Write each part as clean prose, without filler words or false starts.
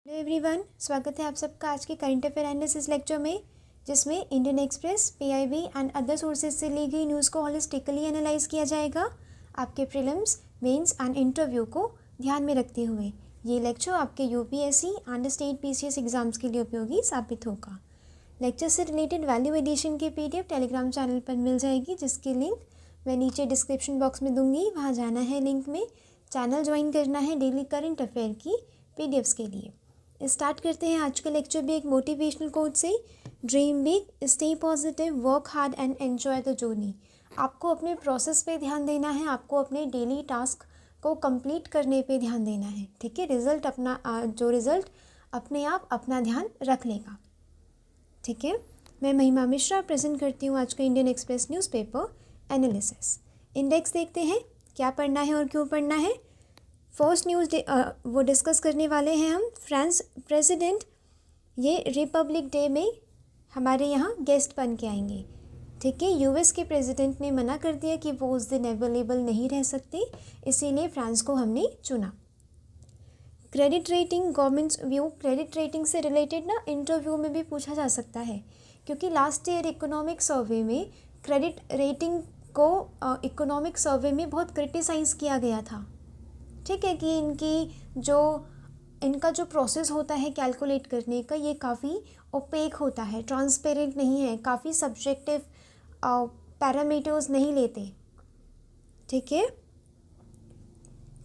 Hello everyone, स्वागत है आप सबका आज के करंट अफेयर एनालिसिस लेक्चर में, जिसमें Indian express, PIB and other sources से ली गई न्यूज़ को होलिस्टिकली एनालाइज किया जाएगा आपके प्रीलिम्स, मेंस एंड इंटरव्यू को ध्यान में रखते हुए। ये लेक्चर आपके UPSC and state PCS exams के लिए उपयोगी साबित होगा। लेक्चर से रिलेटेड वैल्यू एडिशन की पीडीएफ टेलीग्राम चैनल पर मिल जाएगी, जिसकी लिंक मैं नीचे डिस्क्रिप्शन बॉक्स में दूंगी। वहाँ जाना है, लिंक में चैनल ज्वाइन करना है डेली करंट अफेयर की पीडीएफ्स के लिए। स्टार्ट करते हैं आज का लेक्चर भी एक मोटिवेशनल कोट से। Dream big, stay positive, work hard and enjoy the journey. आपको अपने प्रोसेस पे ध्यान देना है, आपको अपने डेली टास्क को कंप्लीट करने पे ध्यान देना है, ठीक है। रिजल्ट अपने आप अपना ध्यान रख लेगा, ठीक है। मैं महिमा मिश्रा प्रेजेंट करती हूँ आज का Indian express newspaper analysis. Index देखते हैं क्या पढ़ना है और क्यों पढ़ना है। फर्स्ट न्यूज़ वो डिस्कस करने वाले हैं हम। फ्रांस प्रेसिडेंट ये रिपब्लिक डे में हमारे यहाँ गेस्ट बन के आएंगे, ठीक है। यूएस के प्रेसिडेंट ने मना कर दिया कि वो उस दिन अवेलेबल नहीं रह सकते, इसीलिए फ्रांस को हमने चुना। Credit rating, governments view. Credit rating से रिलेटेड ना इंटरव्यू में भी पूछा जा सकता है, क्योंकि लास्ट ईयर इकोनॉमिक सर्वे में क्रेडिट रेटिंग को इकोनॉमिक सर्वे में बहुत क्रिटिसाइज़ किया गया था, ठीक है, कि इनका जो प्रोसेस होता है कैलकुलेट करने का, ये काफ़ी ओपेक होता है, ट्रांसपेरेंट नहीं है, काफ़ी सब्जेक्टिव पैरामीटर्स नहीं लेते, ठीक है।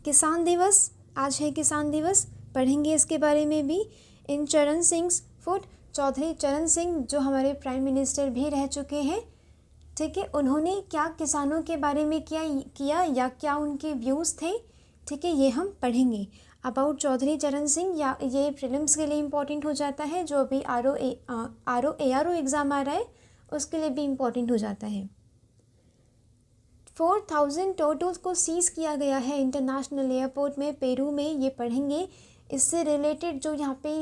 किसान दिवस, आज है किसान दिवस, पढ़ेंगे इसके बारे में भी। इन चरण सिंह फुट, चौधरी चरण सिंह जो हमारे प्राइम मिनिस्टर भी रह चुके हैं, ठीक है, उन्होंने क्या किसानों के बारे में किया या क्या उनके व्यूज़ थे, ठीक है, ये हम पढ़ेंगे। अबाउट चौधरी चरण सिंह, या ये प्रीलिम्स के लिए इम्पॉर्टेंट हो जाता है, जो अभी ARO एग्ज़ाम आ रहा है उसके लिए भी इम्पॉर्टेंट हो जाता है। 4000 टर्टल्स को सीज़ किया गया है इंटरनेशनल एयरपोर्ट में, पेरू में, ये पढ़ेंगे। इससे रिलेटेड जो यहाँ पे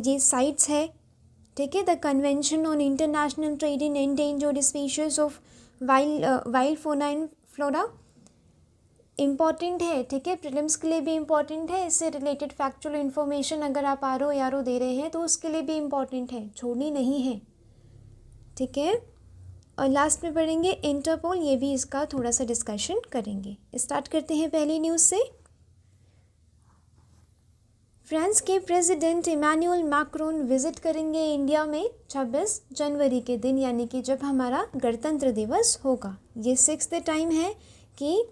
ये साइट्स है, ठीक है, the convention on international trade in endangered species of wild fauna and flora, important है, ठीक है, प्रीलिम्स के लिए भी इम्पॉर्टेंट है। इससे रिलेटेड फैक्चुअल इन्फॉर्मेशन अगर आप ARO दे रहे हैं तो उसके लिए भी इम्पॉर्टेंट है, छोड़नी नहीं है, ठीक है। और लास्ट में पढ़ेंगे इंटरपोल, ये भी इसका थोड़ा सा डिस्कशन करेंगे। स्टार्ट करते हैं पहली न्यूज़ से। फ्रांस के प्रेसिडेंट इमैनुअल मैक्रोन विजिट करेंगे इंडिया में 26 जनवरी के दिन, यानी कि जब हमारा गणतंत्र दिवस होगा। ये 6th टाइम है कि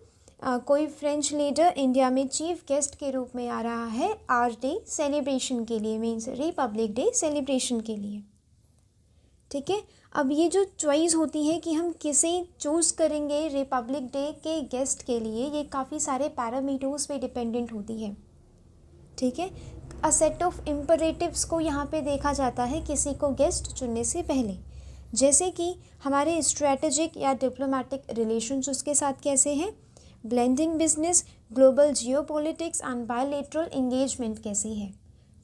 कोई फ्रेंच लीडर इंडिया में चीफ गेस्ट के रूप में आ रहा है आर्ट डे सेलिब्रेशन के लिए, मीन्स रिपब्लिक डे सेलिब्रेशन के लिए, ठीक है। अब ये जो चॉइस होती है कि हम किसे चूज़ करेंगे रिपब्लिक डे के गेस्ट के लिए, ये काफ़ी सारे पैरामीटर्स पे डिपेंडेंट होती है, ठीक है। अ सेट ऑफ इम्परेटिव्स को यहाँ पे देखा जाता है किसी को गेस्ट चुनने से पहले, जैसे कि हमारे स्ट्रेटेजिक या डिप्लोमेटिक रिलेशंस उसके साथ कैसे हैं, blending business, global geopolitics and bilateral engagement कैसी है।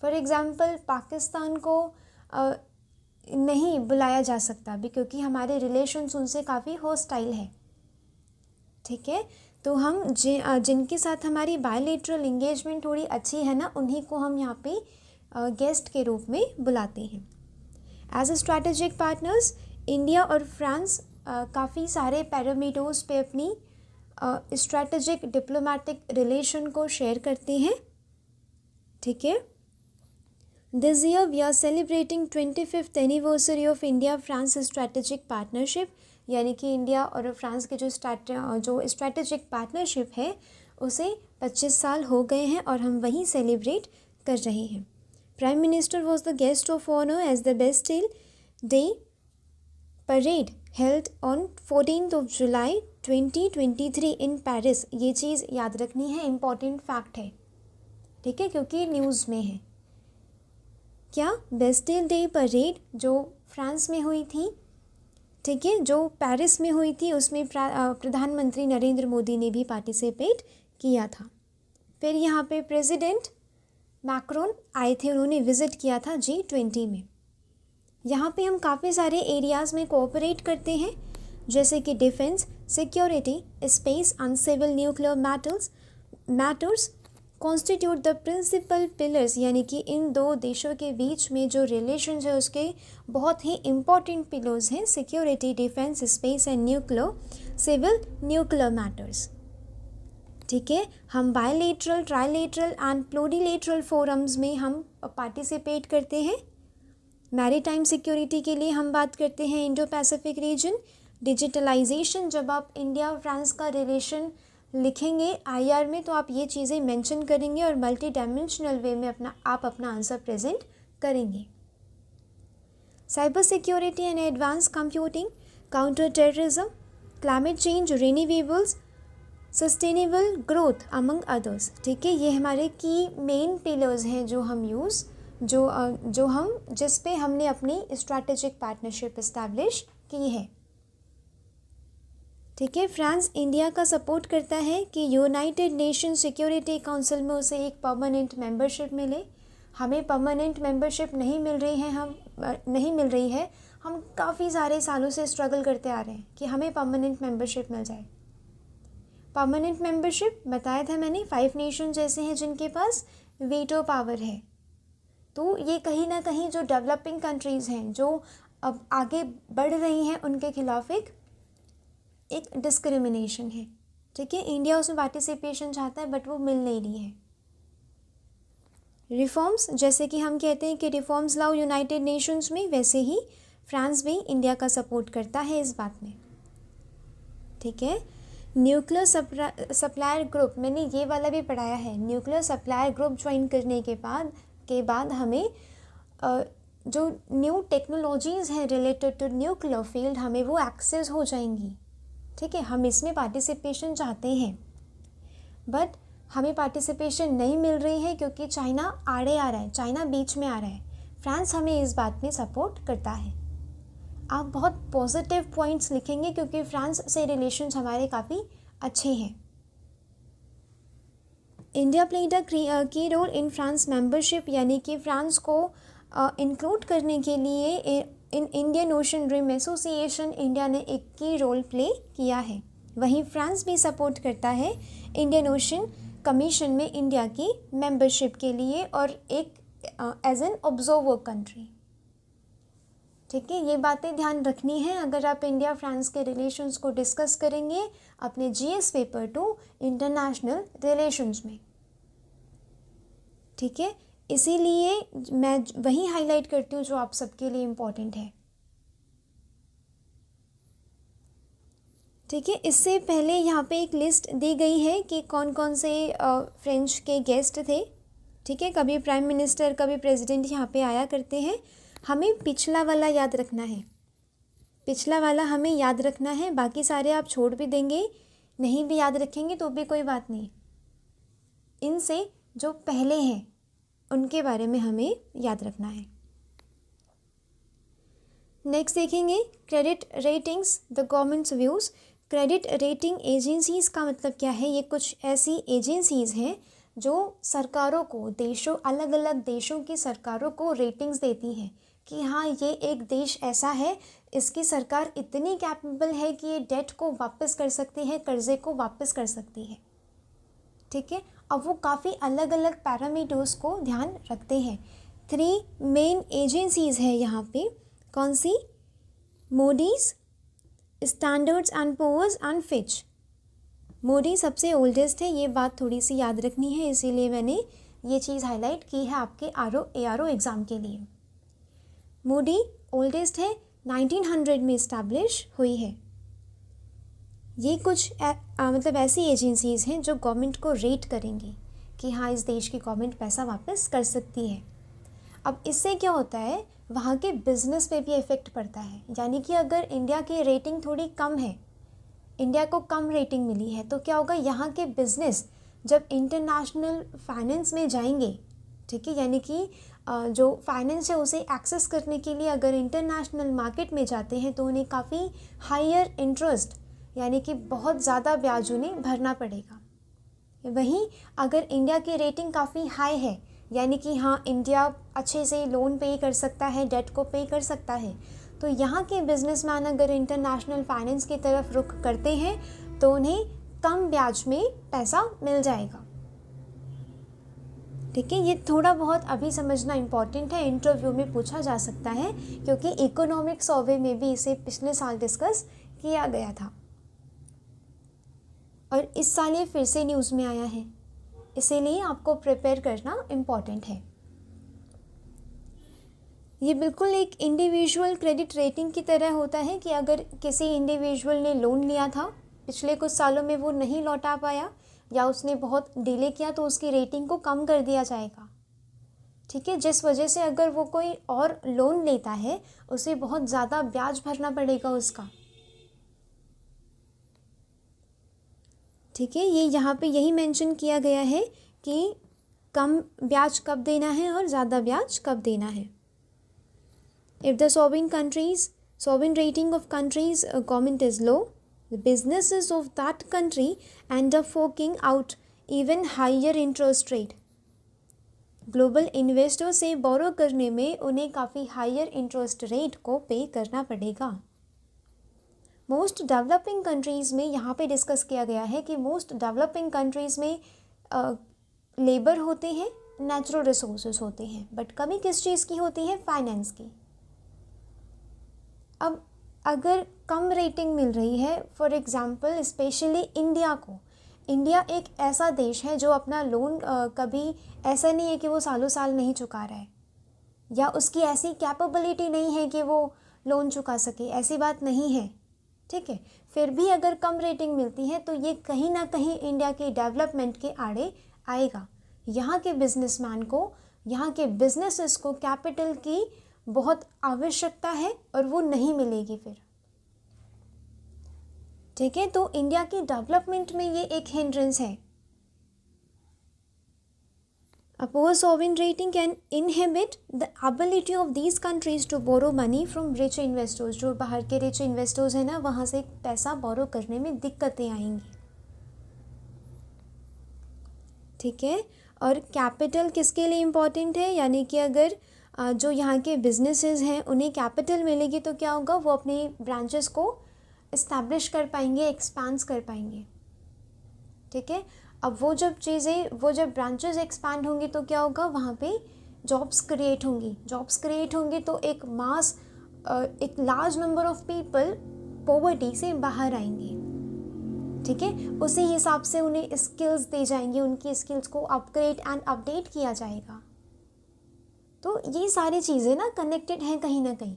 फॉर एग्जांपल पाकिस्तान को नहीं बुलाया जा सकता भी, क्योंकि हमारे रिलेशंस उनसे काफ़ी हॉस्टाइल है, ठीक है। तो हम जिनके साथ हमारी बायलैटरल एंगेजमेंट थोड़ी अच्छी है ना, उन्हीं को हम यहाँ पे गेस्ट के रूप में बुलाते हैं। As a strategic partners, India और फ्रांस काफ़ी सारे पैरामीटर्स पे अपनी स्ट्रैटेजिक डिप्लोमेटिक रिलेशन को शेयर करते हैं, ठीक है। This year we are celebrating 25th anniversary of India France strategic partnership, यानी कि इंडिया और फ्रांस के जो स्ट्रैटेजिक पार्टनरशिप है उसे 25 साल हो गए हैं और हम वहीं सेलिब्रेट कर रहे हैं। Prime minister was the guest of honour as the Bastille day parade held on 14th July 2023 in Paris. ये चीज़ याद रखनी है, इम्पॉर्टेंट फैक्ट है, ठीक है, क्योंकि न्यूज़ में है। क्या बेस्टिल डे परेड जो फ्रांस में हुई थी, ठीक है, जो पेरिस में हुई थी, उसमें प्रधानमंत्री नरेंद्र मोदी ने भी पार्टिसिपेट किया था। फिर यहाँ पे प्रेसिडेंट मैक्रोन आए थे, उन्होंने विज़िट किया था G20 में। यहाँ पे हम काफ़ी सारे एरियाज़ में कोऑपरेट करते हैं, जैसे कि defence, security, space and civil nuclear matters, constitute the principal pillars, यानी कि इन दो देशों के बीच में जो रिलेशन है उसके बहुत ही इम्पॉर्टेंट पिलर्स हैं, security, defence, space and nuclear, civil nuclear matters. ठीक है, हम bilateral, trilateral and plurilateral forums में हम पार्टिसिपेट करते हैं। मैरीटाइम सिक्योरिटी के लिए हम बात करते हैं इंडो पैसिफिक रीजन। डिजिटलाइजेशन, जब आप इंडिया फ्रांस का रिलेशन लिखेंगे आईआर में तो आप ये चीज़ें मेंशन करेंगे और मल्टी डायमेंशनल वे में आप अपना आंसर प्रेजेंट करेंगे। Cyber security and advance computing, counter terrorism, climate change, renewables, sustainable growth among others. ठीक है, ये हमारे की मेन पिलर्स हैं जो हम जिस पे हमने अपनी स्ट्रैटेजिक पार्टनरशिप इस्टेब्लिश की है। ठीक है, फ्रांस इंडिया का सपोर्ट करता है कि यूनाइटेड नेशन सिक्योरिटी काउंसिल में उसे एक परमानेंट मेंबरशिप मिले। हमें परमानेंट मेंबरशिप नहीं मिल रही है। हम काफ़ी सारे सालों से स्ट्रगल करते आ रहे हैं कि हमें परमानेंट मेंबरशिप मिल जाए। परमानेंट मेंबरशिप बताया था मैंने, 5 नेशन जैसे हैं जिनके पास वीटो पावर है। तो ये कहीं ना कहीं जो डेवलपिंग कंट्रीज़ हैं जो अब आगे बढ़ रही हैं उनके खिलाफ एक डिस्क्रिमिनेशन है। ठीक है, इंडिया उसमें पार्टिसिपेशन चाहता है बट वो मिल नहीं रही है। रिफॉर्म्स, जैसे कि हम कहते हैं कि रिफॉर्म्स लाओ यूनाइटेड नेशंस में, वैसे ही फ्रांस भी इंडिया का सपोर्ट करता है इस बात में। ठीक है, न्यूक्लियर सप्लायर ग्रुप, मैंने ये वाला भी पढ़ाया है। न्यूक्लियर सप्लायर ग्रुप ज्वाइन करने के बाद हमें जो न्यू टेक्नोलॉजीज़ हैं रिलेटेड टू न्यूक्लियर फील्ड हमें वो एक्सेस हो जाएंगी। ठीक है, हम इसमें पार्टिसिपेशन चाहते हैं बट हमें पार्टिसिपेशन नहीं मिल रही है क्योंकि चाइना आड़े आ रहा है, चाइना बीच में आ रहा है। फ्रांस हमें इस बात में सपोर्ट करता है। आप बहुत पॉजिटिव पॉइंट्स लिखेंगे क्योंकि फ्रांस से रिलेशंस हमारे काफ़ी अच्छे हैं। इंडिया प्लेड अ की रोल इन फ्रांस मेंबरशिप, यानी कि फ्रांस को इंक्लूड करने के लिए in Indian Ocean Rim Association India ने एक की रोल प्ले किया है। वहीं फ्रांस भी सपोर्ट करता है इंडियन ओशन कमीशन में इंडिया की मेंबरशिप के लिए और एक एज एन ऑब्जर्वर कंट्री। ठीक है, ये बातें ध्यान रखनी है अगर आप इंडिया फ्रांस के रिलेशंस को डिस्कस करेंगे अपने जीएस पेपर 2 इंटरनेशनल रिलेशंस में। ठीक है, इसीलिए मैं वही हाईलाइट करती हूँ जो आप सबके लिए इम्पोर्टेंट है। ठीक है, इससे पहले यहाँ पे एक लिस्ट दी गई है कि कौन कौन से फ्रेंच के गेस्ट थे। ठीक है, कभी प्राइम मिनिस्टर कभी प्रेसिडेंट यहाँ पे आया करते हैं। हमें पिछला वाला याद रखना है, पिछला वाला हमें याद रखना है, बाकी सारे आप छोड़ भी देंगे, नहीं भी याद रखेंगे तो भी कोई बात नहीं। इनसे जो पहले हैं उनके बारे में हमें याद रखना है। नेक्स्ट देखेंगे credit ratings, the governments views. Credit rating agencies का मतलब क्या है? ये कुछ ऐसी एजेंसीज़ हैं जो सरकारों को, अलग अलग देशों की सरकारों को रेटिंग्स देती हैं कि हाँ ये एक देश ऐसा है, इसकी सरकार इतनी कैपेबल है कि ये डेट को वापस कर सकती है, कर्जे को वापस कर सकती है। ठीक है, अब वो काफ़ी अलग अलग पैरामीटर्स को ध्यान रखते हैं। 3 मेन एजेंसीज़ है यहाँ पे, कौन सी? Moody's, standards and Poor's and Fitch. Moody सबसे ओल्डेस्ट है, ये बात थोड़ी सी याद रखनी है, इसीलिए मैंने ये चीज़ हाईलाइट की है आपके ARO एग्ज़ाम के लिए। मूडी ओल्डेस्ट है, 1900 में इस्टेब्लिश हुई है। ये कुछ मतलब ऐसी एजेंसीज़ हैं जो गवर्नमेंट को रेट करेंगी कि हाँ इस देश की गवर्नमेंट पैसा वापस कर सकती है। अब इससे क्या होता है, वहाँ के बिज़नेस पे भी इफ़ेक्ट पड़ता है। यानी कि अगर इंडिया की रेटिंग थोड़ी कम है, इंडिया को कम रेटिंग मिली है, तो क्या होगा, यहाँ के बिज़नेस जब इंटरनेशनल फाइनेंस में जाएंगे, ठीक है, यानी कि जो फाइनेंस है उसे एक्सेस करने के लिए अगर इंटरनेशनल मार्केट में जाते हैं तो उन्हें काफ़ी हायर इंटरेस्ट यानी कि बहुत ज़्यादा ब्याज उन्हें भरना पड़ेगा। वहीं अगर इंडिया की रेटिंग काफ़ी हाई है, यानी कि हाँ इंडिया अच्छे से लोन पे कर सकता है, डेट को पे कर सकता है, तो यहाँ के बिजनेसमैन अगर इंटरनेशनल फाइनेंस की तरफ रुख करते हैं तो उन्हें कम ब्याज में पैसा मिल जाएगा। ठीक है, ये थोड़ा बहुत अभी समझना इम्पॉर्टेंट है, इंटरव्यू में पूछा जा सकता है, क्योंकि इकोनॉमिक सर्वे में भी इसे पिछले साल डिस्कस किया गया था और इस साल ये फिर से न्यूज़ में आया है, इसीलिए आपको प्रिपेयर करना इम्पॉर्टेंट है। ये बिल्कुल एक इंडिविजुअल क्रेडिट रेटिंग की तरह होता है कि अगर किसी इंडिविजुअल ने लोन लिया था, पिछले कुछ सालों में वो नहीं लौटा पाया या उसने बहुत डिले किया, तो उसकी रेटिंग को कम कर दिया जाएगा। ठीक है, जिस वजह से अगर वो कोई और लोन लेता है उसे बहुत ज़्यादा ब्याज भरना पड़ेगा उसका। ठीक है, ये यहाँ पे यही मेंशन किया गया है कि कम ब्याज कब देना है और ज़्यादा ब्याज कब देना है। If the sovereign rating of country's government is low, the businesses of that country end up forking out even higher interest rate. Global investor से बोरो करने में उन्हें काफ़ी हायर इंटरेस्ट रेट को पे करना पड़ेगा। मोस्ट डेवलपिंग कंट्रीज़ में यहाँ पे डिस्कस किया गया है कि मोस्ट डेवलपिंग कंट्रीज़ में लेबर होते हैं, नेचुरल रिसोर्सेज होते हैं, बट कमी किस चीज़ की होती है? फाइनेंस की। अब अगर कम रेटिंग मिल रही है, फॉर एग्ज़ाम्पल स्पेशली इंडिया को, इंडिया एक ऐसा देश है जो अपना लोन कभी ऐसा नहीं है कि वो सालों साल नहीं चुका रहा है या उसकी ऐसी कैपेबिलिटी नहीं है कि वो लोन चुका सके, ऐसी बात नहीं है। ठीक है, फिर भी अगर कम रेटिंग मिलती है तो ये कहीं ना कहीं इंडिया के डेवलपमेंट के आड़े आएगा। यहाँ के बिजनेसमैन को, यहाँ के बिजनेसेस को कैपिटल की बहुत आवश्यकता है और वो नहीं मिलेगी फिर। ठीक है, तो इंडिया की डेवलपमेंट में ये एक हिंड्रेंस है। A poor sovereign rating can inhibit the ability of these countries to borrow money from rich investors. जो बाहर के रिच इन्वेस्टर्स हैं ना, वहाँ से पैसा बोरो करने में दिक्कतें आएंगी। ठीक है, और कैपिटल किसके लिए इम्पॉर्टेंट है? यानी कि अगर जो यहाँ के बिजनेसेस हैं उन्हें कैपिटल मिलेगी तो क्या होगा? वो अपने ब्रांचेस को इस्टेब्लिश कर पाएंगे, एक्सपांड कर पाएंगे। ठीक है, अब वो जब ब्रांचेस एक्सपैंड होंगी तो क्या होगा? वहाँ पे जॉब्स क्रिएट होंगी तो एक large number of people poverty से बाहर आएंगे। ठीक है, उसी हिसाब से उन्हें स्किल्स दी जाएंगी, उनकी स्किल्स को अपग्रेड एंड अपडेट किया जाएगा। तो ये सारी चीज़ें ना कनेक्टेड हैं कहीं ना कहीं।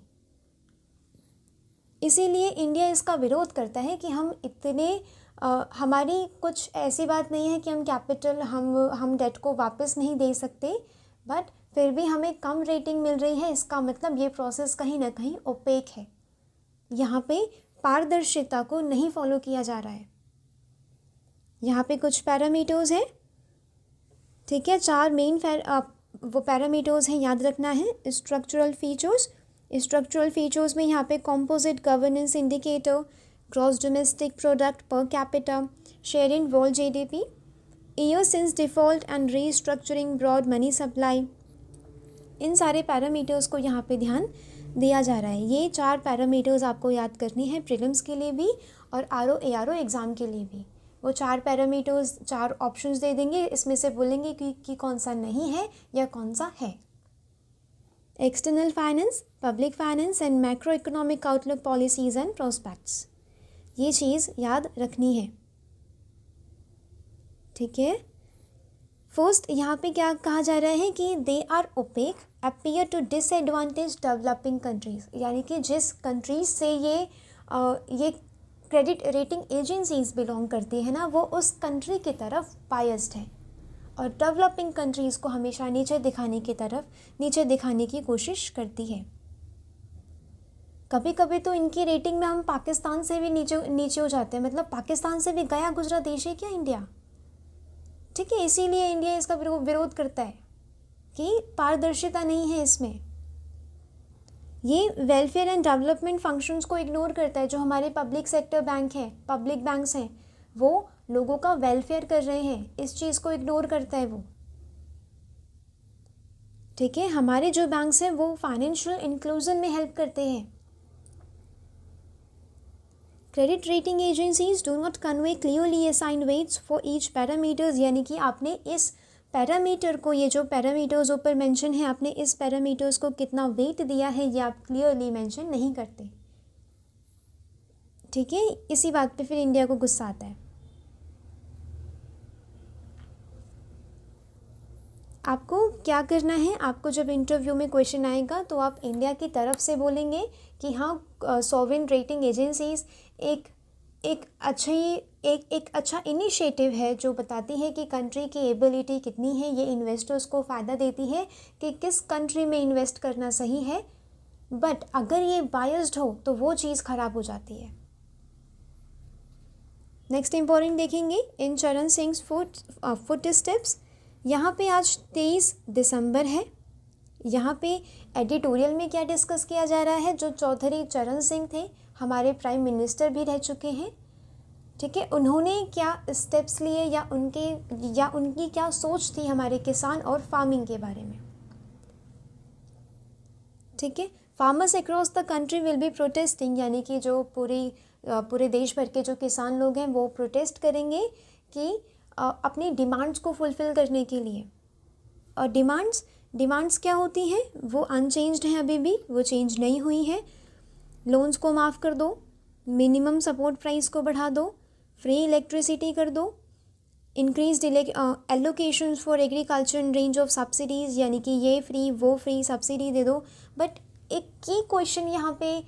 इसीलिए इंडिया इसका विरोध करता है कि हम इतने हमारी कुछ ऐसी बात नहीं है कि हम कैपिटल हम डेट को वापस नहीं दे सकते, बट फिर भी हमें कम रेटिंग मिल रही है। इसका मतलब ये प्रोसेस कहीं ना कहीं ओपेक है, यहाँ पे पारदर्शिता को नहीं फॉलो किया जा रहा है। यहाँ पे कुछ पैरामीटर्स हैं। ठीक है, 4 मेन वो पैरामीटर्स हैं, याद रखना है। स्ट्रक्चरल फीचर्स में यहाँ पे composite governance indicator, gross domestic product per capita, share in world GDP, year since default and restructuring broad money supply, इन सारे पैरामीटर्स को यहाँ पे ध्यान दिया जा रहा है। ये 4 पैरामीटर्स आपको याद करने हैं प्रीलिम्स के लिए भी और ARO एग्ज़ाम के लिए भी। वो 4 पैरामीटर्स, 4 ऑप्शंस दे देंगे, इसमें से बोलेंगे कि कौन सा नहीं है या कौन सा है। External finance, public finance and macro economic outlook policies and prospects, ये चीज़ याद रखनी है। ठीक है, फर्स्ट यहाँ पे क्या कहा जा रहा है कि they are opaque, appear to disadvantage developing countries, यानी कि जिस कंट्रीज से ये क्रेडिट रेटिंग एजेंसीज बिलोंग करती है ना, वो उस कंट्री की तरफ बायस्ड है और डेवलपिंग कंट्रीज़ को हमेशा नीचे दिखाने की कोशिश करती है। कभी कभी तो इनकी रेटिंग में हम पाकिस्तान से भी नीचे हो जाते हैं, मतलब पाकिस्तान से भी गया गुजरा देश है क्या इंडिया। ठीक है, इसीलिए इंडिया इसका विरोध करता है कि पारदर्शिता नहीं है इसमें। ये वेलफेयर एंड डेवलपमेंट फंक्शंस को इग्नोर करता है। जो हमारे पब्लिक सेक्टर बैंक हैं, पब्लिक बैंक्स हैं, वो लोगों का वेलफेयर कर रहे हैं, इस चीज़ को इग्नोर करता है वो। ठीक है, हमारे जो बैंक्स हैं वो फाइनेंशियल इंक्लूजन में हेल्प करते हैं। Credit rating agencies do not convey clearly assigned waits for each parameters, यानी कि आपने इस पैरामीटर को, ये जो पैरामीटर्स ऊपर मेंशन है, आपने इस पैरामीटर्स को कितना वेट दिया है ये आप क्लियरली मेंशन नहीं करते। ठीक है, इसी बात पे फिर इंडिया को गुस्सा आता है। आपको क्या करना है, आपको जब इंटरव्यू में क्वेश्चन आएगा तो आप इंडिया की तरफ से बोलेंगे कि हाँ सॉवरेन रेटिंग एजेंसीज एक अच्छा इनिशिएटिव है जो बताती है कि कंट्री की एबिलिटी कितनी है, ये इन्वेस्टर्स को फ़ायदा देती है कि किस कंट्री में इन्वेस्ट करना सही है। बट अगर ये बायस्ड हो तो वो चीज़ ख़राब हो जाती है। नेक्स्ट इम्पोर्टेंट देखेंगे, इन चरण सिंह फुट स्टेप्स। यहाँ पे आज 23 दिसंबर है। यहाँ पे एडिटोरियल में क्या डिस्कस किया जा रहा है, जो चौधरी चरण सिंह थे, हमारे प्राइम मिनिस्टर भी रह चुके हैं। ठीक है, उन्होंने क्या स्टेप्स लिए या उनकी क्या सोच थी हमारे किसान और फार्मिंग के बारे में। ठीक है, farmers across the country will be protesting, यानी कि जो पूरे देश भर के जो किसान लोग हैं वो प्रोटेस्ट करेंगे कि अपनी डिमांड्स को फुलफ़िल करने के लिए। और डिमांड्स क्या होती हैं, वो अनचेंज्ड हैं, अभी भी वो चेंज नहीं हुई हैं। लोन्स को माफ़ कर दो, मिनिमम सपोर्ट प्राइस को बढ़ा दो, फ्री इलेक्ट्रिसिटी कर दो, increased allocations for agriculture in range of subsidies, यानी कि ये फ्री वो फ्री सब्सिडी दे दो। बट एक की क्वेश्चन यहाँ पे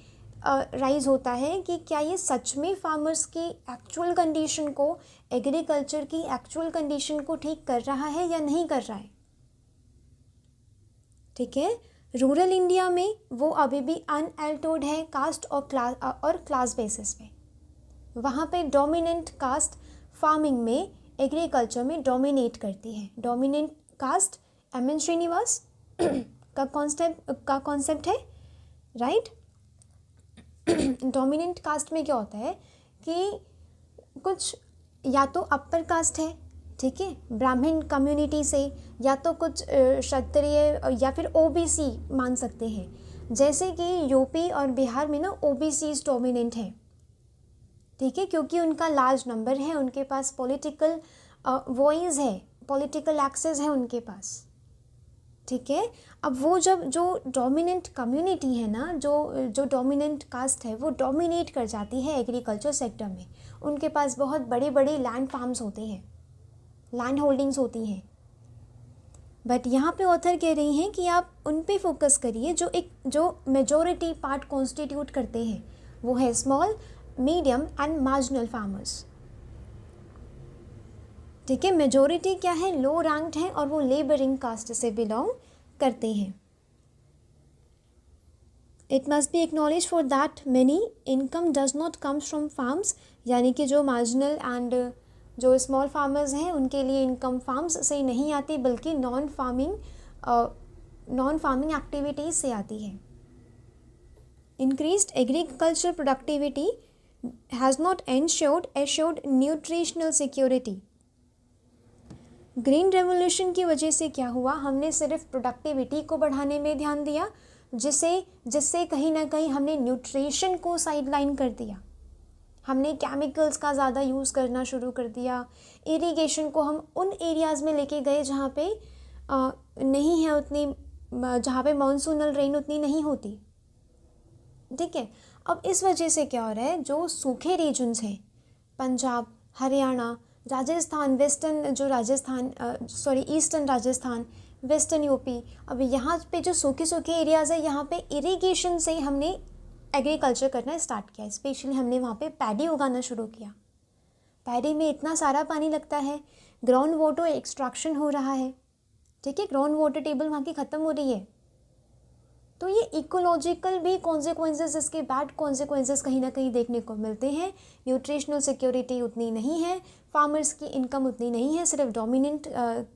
राइज होता है कि क्या ये सच में फार्मर्स की एक्चुअल कंडीशन को, एग्रीकल्चर की एक्चुअल कंडीशन को ठीक कर रहा है या नहीं कर रहा है। ठीक है, रूरल इंडिया में वो अभी भी अनअल्टर्ड है कास्ट और क्लास बेसिस पे। वहाँ पे डोमिनेंट कास्ट फार्मिंग में, एग्रीकल्चर में डोमिनेट करती है। Dominant caste M.N.. श्रीनिवास का कॉन्सेप्ट है, राइट। डोमिनेंट कास्ट में क्या होता है कि कुछ या तो अपर कास्ट है, ठीक है, ब्राह्मण कम्युनिटी से, या तो कुछ क्षत्रिय या फिर ओबीसी मान सकते हैं। जैसे कि यूपी और बिहार में ना ओबीसीज डोमिनेंट है, ठीक है, क्योंकि उनका लार्ज नंबर है, उनके पास पॉलिटिकल वॉइस है, पॉलिटिकल एक्सेस है उनके पास। ठीक है, अब वो जब जो डोमिनेंट कम्युनिटी है ना, जो डोमिनेंट कास्ट है, वो डोमिनेट कर जाती है एग्रीकल्चर सेक्टर में। उनके पास बहुत बड़े बड़े लैंड फार्म्स होते हैं, लैंड होल्डिंग्स होती हैं। बट यहाँ पे ऑथर कह रही हैं कि आप उन पे फोकस करिए जो मेजॉरिटी पार्ट कॉन्स्टिट्यूट करते हैं, वो है small, medium and marginal farmers. ठीक है, मेजॉरिटी क्या है, लो रैंक्ड है और वो लेबरिंग कास्ट से बिलोंग करते हैं। It must be acknowledge for that many income does not comes from farms, यानी कि जो मार्जिनल एंड जो स्मॉल फार्मर्स हैं उनके लिए इनकम फार्म्स से नहीं आती, बल्कि नॉन फार्मिंग एक्टिविटीज़ से आती है। Increased agriculture productivity has not assured nutritional security. Green revolution की वजह से क्या हुआ, हमने सिर्फ प्रोडक्टिविटी को बढ़ाने में ध्यान दिया, जिससे कहीं ना कहीं हमने न्यूट्रिशन को साइडलाइन कर दिया। हमने केमिकल्स का ज़्यादा यूज़ करना शुरू कर दिया। इरिगेशन को हम उन एरियाज़ में लेके गए जहाँ पे नहीं है उतनी, जहाँ पे मानसूनल रेन उतनी नहीं होती। ठीक है, अब इस वजह से क्या हो रहा है, जो सूखे रीजन्स हैं, Punjab, Haryana, Rajasthan, eastern Rajasthan, western UP, अब यहाँ पे जो सूखे एरियाज़ है, यहाँ पे इरिगेशन से हमने एग्रीकल्चर करना स्टार्ट किया। स्पेशली हमने वहाँ पे पैडी उगाना शुरू किया। पैडी में इतना सारा पानी लगता है, ग्राउंड वाटर एक्सट्रैक्शन हो रहा है, ठीक है, ग्राउंड वाटर टेबल वहाँ की ख़त्म हो रही है। तो ये इकोलॉजिकल भी कॉन्सिक्वेंसेस, इसके बैड कॉन्सिक्वेंसेस कहीं ना कहीं देखने को मिलते हैं। न्यूट्रिशनल सिक्योरिटी उतनी नहीं है, फार्मर्स की इनकम उतनी नहीं है, सिर्फ डोमिनेंट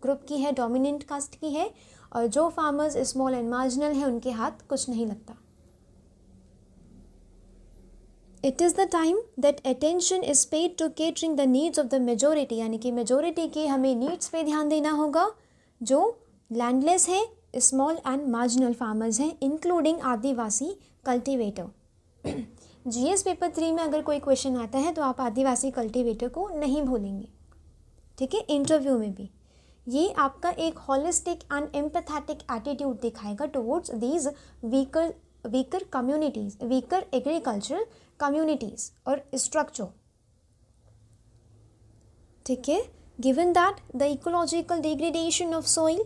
ग्रुप की है, डोमिनेंट कास्ट की है, और जो फार्मर्स स्मॉल एंड मार्जिनल हैं उनके हाथ कुछ नहीं लगता। It is the time that attention is paid to catering the needs of the majority, यानी कि मेजोरिटी के हमें नीड्स पे ध्यान देना होगा, जो लैंडलेस है, स्मॉल एंड मार्जिनल फार्मर्स हैं, इंक्लूडिंग आदिवासी कल्टीवेटर। जीएस पेपर 3 में अगर कोई क्वेश्चन आता है तो आप आदिवासी कल्टीवेटर को नहीं भूलेंगे, ठीक है, इंटरव्यू में भी, ये आपका एक होलिस्टिक एंड एम्पैथेटिक एटीट्यूड दिखाएगा towards these weaker communities, weaker agricultural communities और स्ट्रक्चर। ठीक है, given that the ecological degradation of soil,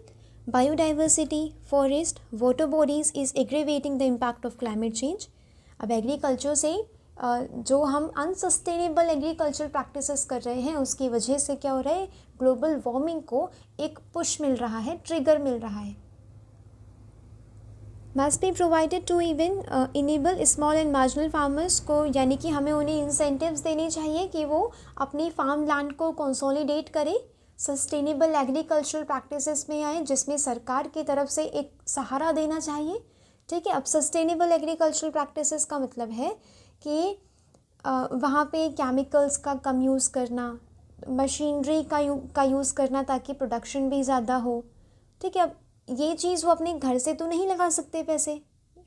biodiversity, forest, water bodies is aggravating the impact of climate change. अब एग्रीकल्चर से जो हम unsustainable agriculture practices कर रहे हैं उसकी वजह से क्या हो रहा है, ग्लोबल वार्मिंग को एक पुश मिल रहा है, ट्रिगर मिल रहा है। Must be provided to even enable small and marginal farmers को, यानी कि हमें उन्हें इंसेंटिव्स देने चाहिए कि वो अपनी फार्म लैंड को कंसोलिडेट करें, सस्टेनेबल एग्रीकल्चरल प्रैक्टिसेस में आए, जिसमें सरकार की तरफ से एक सहारा देना चाहिए। ठीक है, अब सस्टेनेबल एग्रीकल्चरल प्रैक्टिसेस का मतलब है कि वहाँ पे केमिकल्स का कम यूज़ करना, मशीनरी का यूज़ करना ताकि प्रोडक्शन भी ज़्यादा हो। ठीक है, अब ये चीज़ वो अपने घर से तो नहीं लगा सकते पैसे,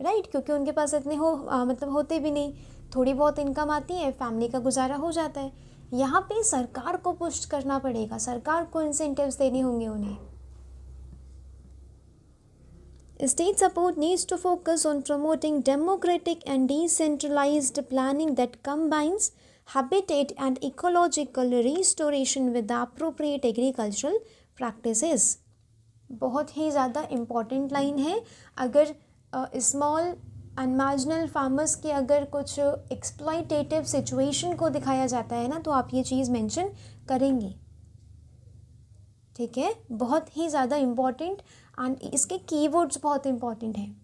राइट, क्योंकि उनके पास इतने मतलब होते भी नहीं, थोड़ी बहुत इनकम आती है, फैमिली का गुजारा हो जाता है। यहाँ पे सरकार को पुश करना पड़ेगा, सरकार को इंसेंटिव्स देने होंगे उन्हें। State support needs to focus on promoting democratic and decentralized planning that combines habitat and ecological restoration with the appropriate agricultural practices. बहुत ही ज़्यादा इम्पॉर्टेंट लाइन है। अगर स्मॉल एंड मार्जिनल फार्मर्स की अगर कुछ एक्सप्लॉयटेटिव सिचुएशन को दिखाया जाता है ना, तो आप ये चीज़ मेंशन करेंगे। ठीक है, बहुत ही ज़्यादा इम्पॉर्टेंट, एंड इसके कीवर्ड्स बहुत इम्पॉर्टेंट हैं।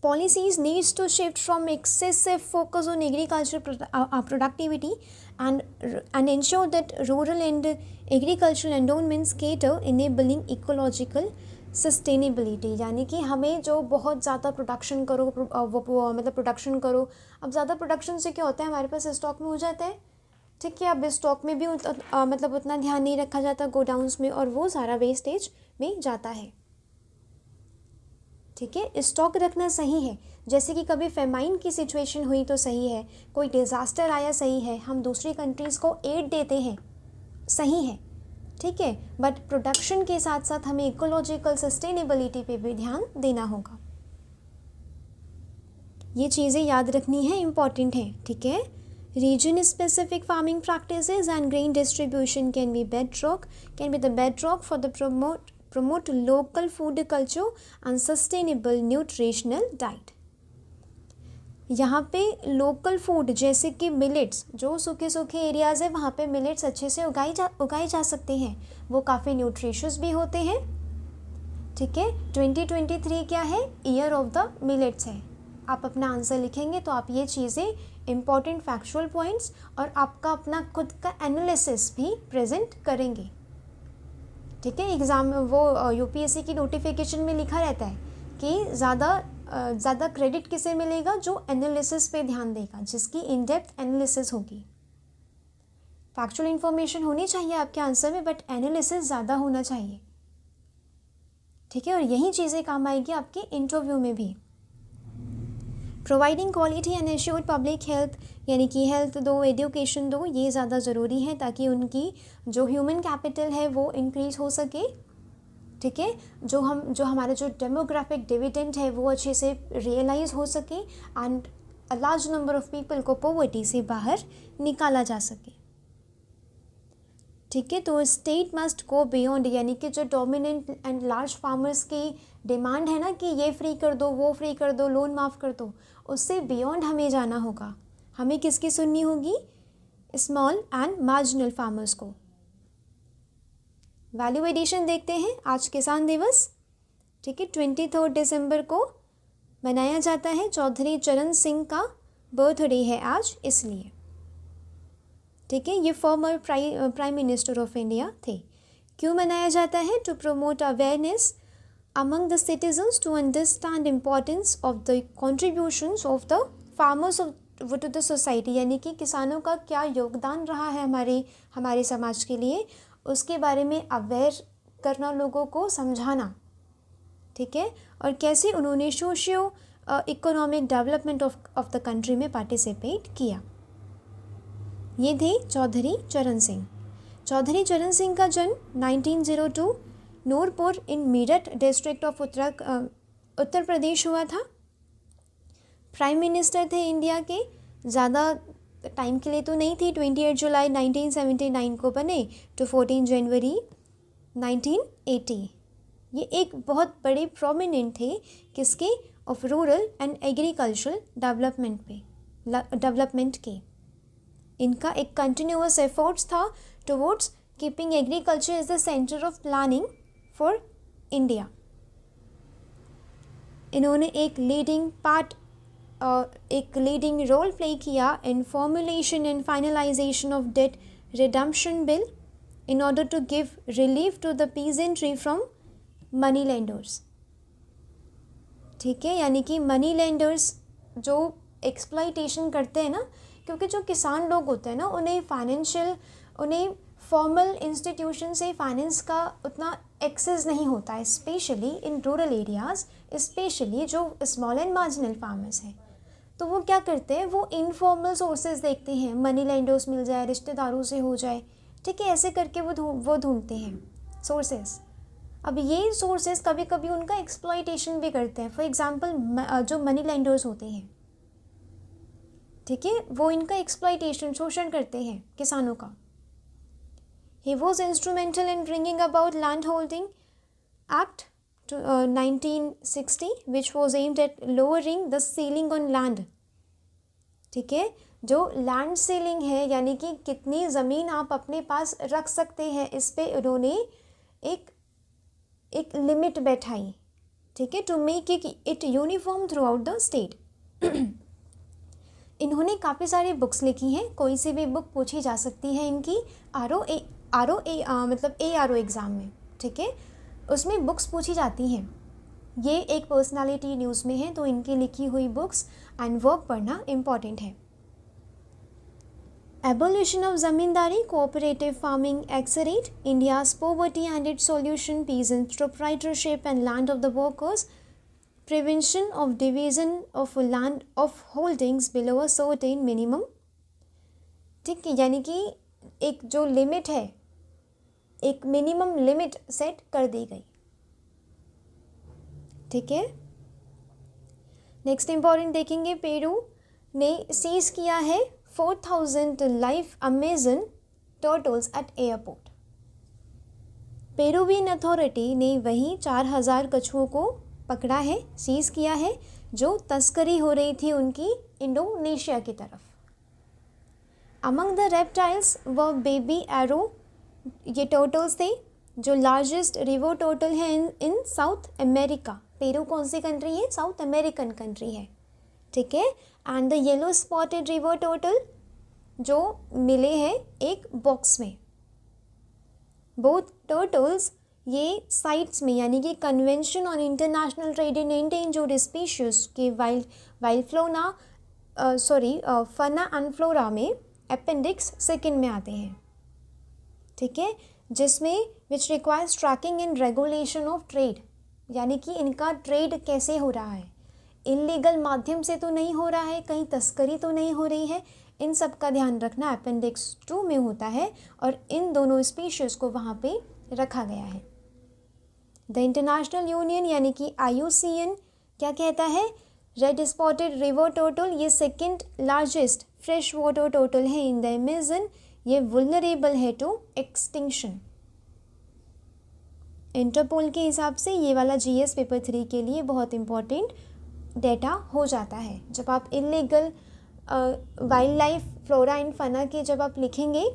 Policies needs to shift from excessive focus on agricultural productivity and ensure that rural and agricultural endowments cater enabling ecological sustainability। यानी कि हमें जो बहुत ज़्यादा प्रोडक्शन करो, मतलब प्रोडक्शन करो। अब ज़्यादा प्रोडक्शन से क्या होता है, हमारे पास स्टॉक में हो जाता है। ठीक है, अब स्टॉक में भी मतलब उतना ध्यान नहीं रखा जाता गोडाउन्स में, और वो सारा वेस्टेज में जाता है। ठीक है, स्टॉक रखना सही है। जैसे कि कभी फेमाइन की सिचुएशन हुई तो सही है, कोई डिज़ास्टर आया सही है, हम दूसरी कंट्रीज़ को एड देते हैं, सही है। ठीक है, बट प्रोडक्शन के साथ साथ हमें इकोलॉजिकल सस्टेनेबिलिटी पे भी ध्यान देना होगा। ये चीज़ें याद रखनी है, इम्पॉर्टेंट है। ठीक है, region specific farming practices and grain distribution can be the bedrock for the promote local food culture and sustainable nutritional diet। यहाँ पे लोकल फूड जैसे कि मिलेट्स, जो सूखे सूखे एरियाज़ है वहाँ पे मिलेट्स अच्छे से उगाए जा सकते हैं, वो काफ़ी न्यूट्रिशियस भी होते हैं। ठीक है, 2023 क्या है, ईयर ऑफ द मिलेट्स है। आप अपना आंसर लिखेंगे तो आप ये चीज़ें इम्पॉर्टेंट फैक्चुअल पॉइंट्स और आपका अपना खुद का एनालिसिस भी प्रेजेंट करेंगे। ठीक है, एग्ज़ाम वो यूपीएससी की नोटिफिकेशन में लिखा रहता है कि ज़्यादा क्रेडिट किसे मिलेगा, जो एनालिसिस पे ध्यान देगा, जिसकी इन डेप्थ एनालिसिस होगी। फैक्चुअल इन्फॉर्मेशन होनी चाहिए आपके आंसर में, बट एनालिसिस ज़्यादा होना चाहिए। ठीक है, और यही चीज़ें काम आएगी आपके इंटरव्यू में भी। Providing quality and assured public health, यानी कि हेल्थ दो, एजुकेशन दो, ये ज़्यादा ज़रूरी है ताकि उनकी जो ह्यूमन कैपिटल है वो इंक्रीज़ हो सके। ठीक है, जो हमारा जो डेमोग्राफिक डिविडेंड है वो अच्छे से रियलाइज़ हो सके and a large number of people को पॉवर्टी से बाहर निकाला जा सके। ठीक है, तो स्टेट मस्ट गो बियॉन्ड, यानी कि जो डोमिनेंट एंड लार्ज फार्मर्स की डिमांड है ना कि ये फ्री कर दो, वो फ्री कर दो, लोन माफ़ कर दो, उससे बियॉन्ड हमें जाना होगा। हमें किसकी सुननी होगी, स्मॉल एंड मार्जिनल फार्मर्स को। वैल्यू एडिशन देखते हैं, आज किसान दिवस। ठीक है, 23 दिसंबर को मनाया जाता है। चौधरी चरण सिंह का बर्थडे है आज, इसलिए। ठीक है, ये former prime minister of India थे। क्यों मनाया जाता है, to promote awareness among the citizens to understand importance of the contributions of the farmers to the society, यानी कि किसानों का क्या योगदान रहा है हमारे समाज के लिए, उसके बारे में अवेयर करना, लोगों को समझाना। ठीक है, और कैसे उन्होंने socio economic development of the country में पार्टिसिपेट किया। ये थे चौधरी चरण सिंह। चौधरी चरण सिंह का जन्म 1902 नूरपुर इन मेरठ डिस्ट्रिक्ट ऑफ उत्तर प्रदेश हुआ था। प्राइम मिनिस्टर थे इंडिया के, ज़्यादा टाइम के लिए तो नहीं थी, 28 जुलाई 1979 को बने टू 14 जनवरी 1980। ये एक बहुत बड़े प्रोमिनेंट थे किसके, of rural and agricultural development के। इनका एक कंटिन्यूअस एफर्ट्स था towards keeping agriculture as the centre of planning for India. इन्होंने एक लीडिंग रोल प्ले किया in formulation and finalisation of debt redemption bill in order to give relief to the peasantry from money lenders. ठीक है, यानी कि money lenders जो exploitation करते हैं ना, क्योंकि जो किसान लोग होते हैं ना उन्हें फॉर्मल इंस्टीट्यूशन से फाइनेंस का उतना एक्सेस नहीं होता है, specially in rural areas, specially जो स्मॉल एंड मार्जिनल फार्मर्स हैं। तो वो क्या करते हैं, वो इनफॉर्मल सोर्सेज देखते हैं, मनी लेंडर्स मिल जाए, रिश्तेदारों से हो जाए, ठीक है, ऐसे करके वो ढूंढते हैं सोर्सेज। अब ये सोर्सेज कभी कभी उनका एक्सप्लॉइटेशन भी करते हैं। फॉर एग्जांपल जो मनी लेंडर्स होते हैं, ठीक है, वो इनका एक्सप्लॉइटेशन, शोषण करते हैं किसानों का। He was instrumental in bringing about Land Holding Act 1960, which was aimed at lowering the ceiling on land. ठीक है, जो लैंड सीलिंग है यानी कि कितनी ज़मीन आप अपने पास रख सकते हैं, इस पे उन्होंने एक लिमिट बैठाई। ठीक है, to make it uniform throughout the state. इन्होंने काफ़ी सारी बुक्स लिखी हैं, कोई सी भी बुक पूछी जा सकती है इनकी मतलब ARO एग्ज़ाम में, ठीक है, उसमें बुक्स पूछी जाती हैं। ये एक पर्सनालिटी न्यूज़ में है, तो इनकी लिखी हुई बुक्स एंड वर्क पढ़ना इम्पॉर्टेंट है। Abolition of ज़मींदारी, cooperative farming exact, India's poverty and it's solution, peasant proprietorship and land of the workers, prevention of division of land of holdings below a certain minimum. ठीक है, यानी कि एक जो limit है, एक मिनिमम लिमिट सेट कर दी गई। ठीक है, नेक्स्ट इंपॉर्टेंट देखेंगे, पेरू ने सीज किया है 4000 live Amazon turtles eight airport. Peruvian authority ने वही 4000 कछुओं को पकड़ा है, सीज किया है, जो तस्करी हो रही थी उनकी इंडोनेशिया की तरफ। अमंग द रेप्टाइल्स व बेबी एरो, ये टर्टल्स थे, जो लार्जेस्ट रिवर टर्टल है इन साउथ अमेरिका। पेरू कौन सी कंट्री है, साउथ अमेरिकन कंट्री है। ठीक है, and the yellow spotted river turtle जो मिले हैं एक बॉक्स में। बोथ टर्टल्स ये साइट्स में, यानी कि convention on international trade in endangered species के फना एंड फ्लोरा में अपेंडिक्स 2 में आते हैं। ठीक है, जिसमें which requires tracking and regulation of trade, यानी कि इनका ट्रेड कैसे हो रहा है, इलीगल माध्यम से तो नहीं हो रहा है, कहीं तस्करी तो नहीं हो रही है, इन सब का ध्यान रखना अपेंडिक्स 2 में होता है, और इन दोनों स्पीशीज़ को वहाँ पे रखा गया है। द इंटरनेशनल यूनियन यानी कि IUCN क्या कहता है, रेड स्पॉटेड रिवर टर्टल ये 2nd largest fresh water turtle है इन द अमेजन, ये वुल्नरेबल है टू एक्सटिंक्शन। इंटरपोल के हिसाब से ये वाला GS पेपर 3 के लिए बहुत इम्पॉर्टेंट डेटा हो जाता है। जब आप illegal wildlife flora and fauna के जब आप लिखेंगे,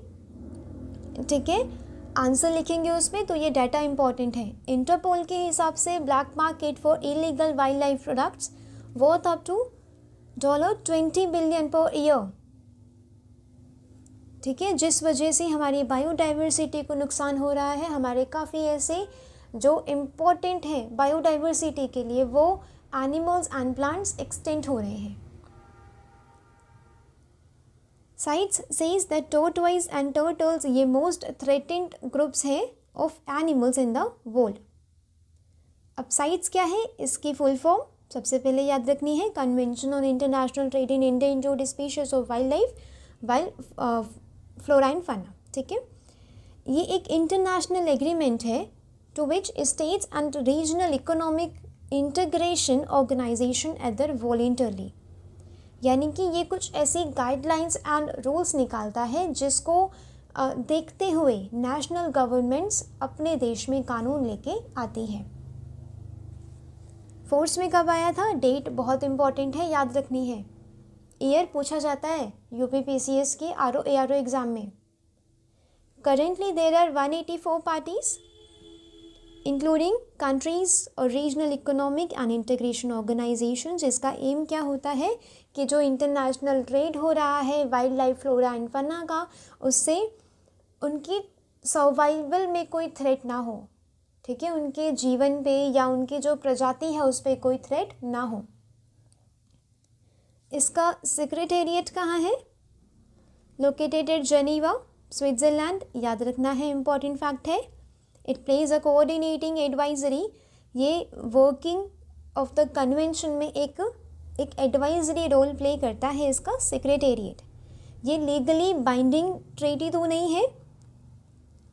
ठीक है, आंसर लिखेंगे उसमें, तो ये डाटा इम्पॉर्टेंट है। इंटरपोल के हिसाब से black market for illegal wildlife products worth up to $20 billion per year. ठीक है, जिस वजह से हमारी बायोडाइवर्सिटी को नुकसान हो रहा है, हमारे काफ़ी ऐसे जो इम्पोर्टेंट है बायोडाइवर्सिटी के लिए, वो एनिमल्स एंड प्लांट्स एक्सटेंट हो रहे हैं। CITES says that tortoise and turtles ये मोस्ट थ्रेटेंड ग्रुप्स है of animals in the world. अब साइट्स क्या है, इसकी फुल फॉर्म सबसे पहले याद रखनी है, convention on international trade in endangered species of wildlife, flora and fauna. ठीक है, ये एक इंटरनेशनल एग्रीमेंट है to which states and regional economic integration organisation either voluntarily, यानी कि ये कुछ ऐसी गाइडलाइंस एंड रूल्स निकालता है जिसको देखते हुए नेशनल गवर्नमेंट्स अपने देश में कानून लेके आती है। फोर्स में कब आया था, डेट बहुत इंपॉर्टेंट है, याद रखनी है। ईयर पूछा जाता है यूपीपीसीएस के आरओ एआरओ एग्जाम में। Currently there are 184 parties including countries और regional economic and integration organisation, जिसका एम क्या होता है कि जो इंटरनेशनल ट्रेड हो रहा है वाइल्ड लाइफ फ्लोरा एंड फना का, उससे उनकी सर्वाइवल में कोई थ्रेट ना हो, ठीक है, उनके जीवन पे या उनकी जो प्रजाति है उस पर कोई थ्रेट ना हो। इसका सेक्रेटेरिएट कहाँ है, लोकेटेड एट जेनीवा स्विट्ज़रलैंड, याद रखना है, इम्पॉर्टेंट फैक्ट है। It plays a coordinating advisory, ये वर्किंग ऑफ द कन्वेंशन में एक एडवाइजरी रोल प्ले करता है इसका सेक्रेटेरिएट। ये लीगली बाइंडिंग ट्रीटी तो नहीं है,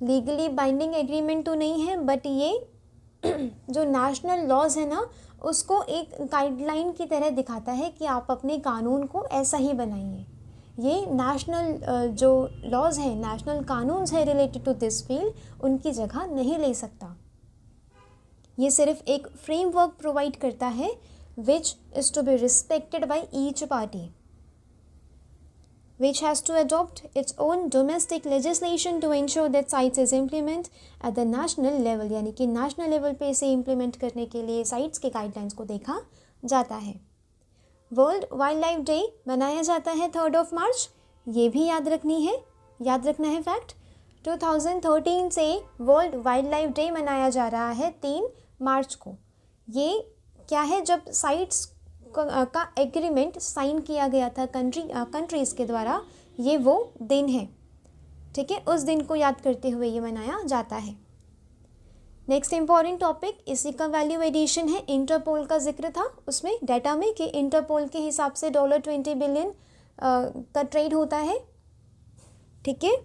लीगली बाइंडिंग एग्रीमेंट तो नहीं है, बट ये जो नेशनल लॉज है ना उसको एक गाइडलाइन की तरह दिखाता है कि आप अपने कानून को ऐसा ही बनाइए। ये नेशनल जो लॉज हैं, नेशनल कानून है रिलेटेड टू दिस फील्ड, उनकी जगह नहीं ले सकता। ये सिर्फ एक फ्रेमवर्क प्रोवाइड करता है which is to be respected by each party, which has to adopt its own domestic legislation to ensure that CITES is implement at the national level, यानी कि नेशनल लेवल पे इसे इम्प्लीमेंट करने के लिए sites के गाइडलाइंस को देखा जाता है। वर्ल्ड वाइल्ड लाइफ डे मनाया जाता है 3 मार्च, ये भी याद रखना है फैक्ट। 2013 से वर्ल्ड वाइल्ड लाइफ डे मनाया जा रहा है 3 मार्च को। ये क्या है, जब साइट्स का एग्रीमेंट साइन किया गया था कंट्रीज़ के द्वारा, ये वो दिन है, ठीक है, उस दिन को याद करते हुए ये मनाया जाता है। नेक्स्ट इम्पॉर्टेंट टॉपिक इसी का वैल्यू एडिशन है। इंटरपोल का जिक्र था उसमें डाटा में कि इंटरपोल के हिसाब से $20 बिलियन का ट्रेड होता है, ठीक है।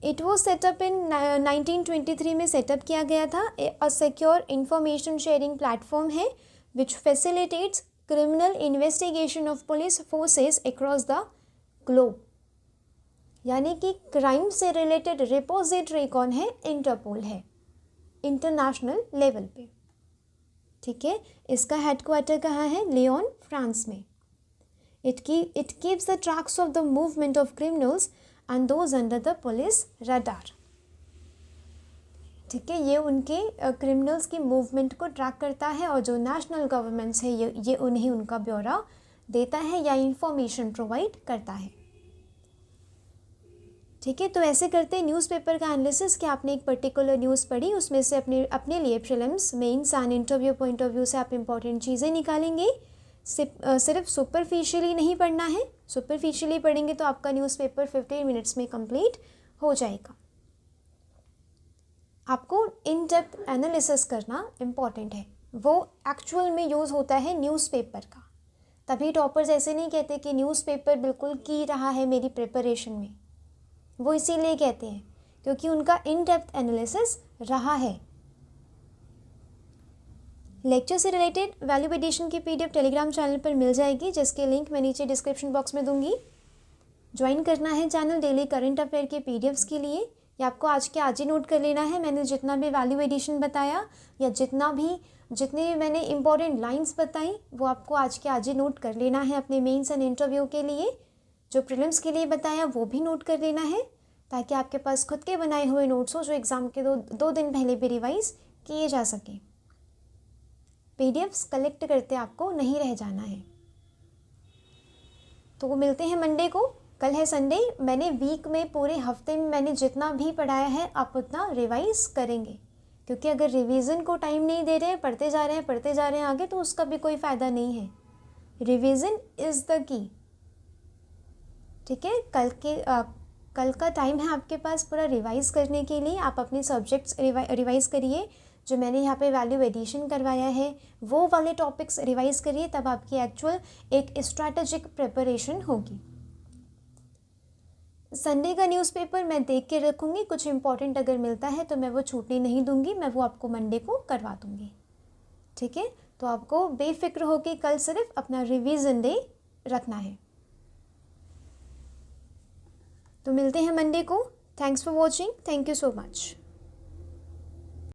इट वॉज सेटअप इन 1923 में सेटअप किया गया था। A secure information sharing platform है which facilitates criminal investigation of police forces across the globe, यानी कि क्राइम से रिलेटेड रिपोजिटरी कौन है, इंटरपोल है, इंटरनेशनल लेवल पे, ठीक है। इसका हेडक्वार्टर कहाँ है, लियोन फ्रांस में। It keeps the tracks of the movement of criminals and those under the police radar, ठीक है। ये उनके क्रिमिनल्स की मूवमेंट को ट्रैक करता है और जो नेशनल गवर्नमेंट्स है ये उन्हें उनका ब्यौरा देता है या इंफॉर्मेशन प्रोवाइड करता है, ठीक है। तो ऐसे करते हैं न्यूज़पेपर का एनालिसिस कि आपने एक पर्टिकुलर न्यूज़ पढ़ी, उसमें से अपने लिए prelims, mains and interview point of view से आप इंपॉर्टेंट चीज़ें निकालेंगे। सिर्फ सुपरफिशियली नहीं पढ़ना है, सुपरफिशियली पढ़ेंगे तो आपका न्यूज़पेपर 15 मिनट्स में कंप्लीट हो जाएगा। आपको इन डेप्थ एनालिसिस करना इम्पॉर्टेंट है, वो एक्चुअल में यूज़ होता है न्यूज़पेपर का। तभी टॉपर्स ऐसे नहीं कहते कि न्यूज़पेपर बिल्कुल की रहा है मेरी प्रिपरेशन में, वो इसीलिए कहते हैं क्योंकि उनका इन डेप्थ एनालिसिस रहा है। लेक्चर से रिलेटेड वैल्यू एडिशन की PDF टेलीग्राम चैनल पर मिल जाएगी, जिसके लिंक मैं नीचे डिस्क्रिप्शन बॉक्स में दूंगी। ज्वाइन करना है चैनल डेली करंट अफेयर के PDFs के लिए, या आपको आज के आज ही नोट कर लेना है। मैंने जितना भी वैल्यू एडिशन बताया या जितने भी मैंने इंपॉर्टेंट लाइंस बताई वो आपको आज के आज ही नोट कर लेना है अपने मेंस एंड इंटरव्यू के लिए। जो प्रीलिम्स के लिए बताया वो भी नोट कर लेना है, ताकि आपके पास खुद के बनाए हुए नोट्स हो जो एग्ज़ाम के दो दिन पहले भी रिवाइज किए जा सकें। PDFs कलेक्ट करते आपको नहीं रह जाना है। तो मिलते हैं मंडे को, कल है संडे। मैंने वीक में पूरे हफ्ते में मैंने जितना भी पढ़ाया है आप उतना रिवाइज करेंगे, क्योंकि अगर रिवीजन को टाइम नहीं दे रहे हैं, पढ़ते जा रहे हैं आगे, तो उसका भी कोई फ़ायदा नहीं है। रिवीजन इज़ द की, ठीक है। कल का टाइम है आपके पास पूरा रिवाइज करने के लिए। आप अपने सब्जेक्ट्स रिवाइज करिए, जो मैंने यहाँ पे वैल्यू एडिशन करवाया है वो वाले टॉपिक्स रिवाइज करिए, तब आपकी एक्चुअल एक स्ट्रैटेजिक प्रिपरेशन होगी। संडे का न्यूज़पेपर मैं देख के रखूँगी, कुछ इम्पोर्टेंट अगर मिलता है तो मैं वो छूटने नहीं दूँगी, मैं वो आपको मंडे को करवा दूँगी। ठीक है, तो आपको बेफिक्र होकर कल सिर्फ अपना रिवीजन डे रखना है। तो मिलते हैं मंडे को। Thanks for watching, thank you so much.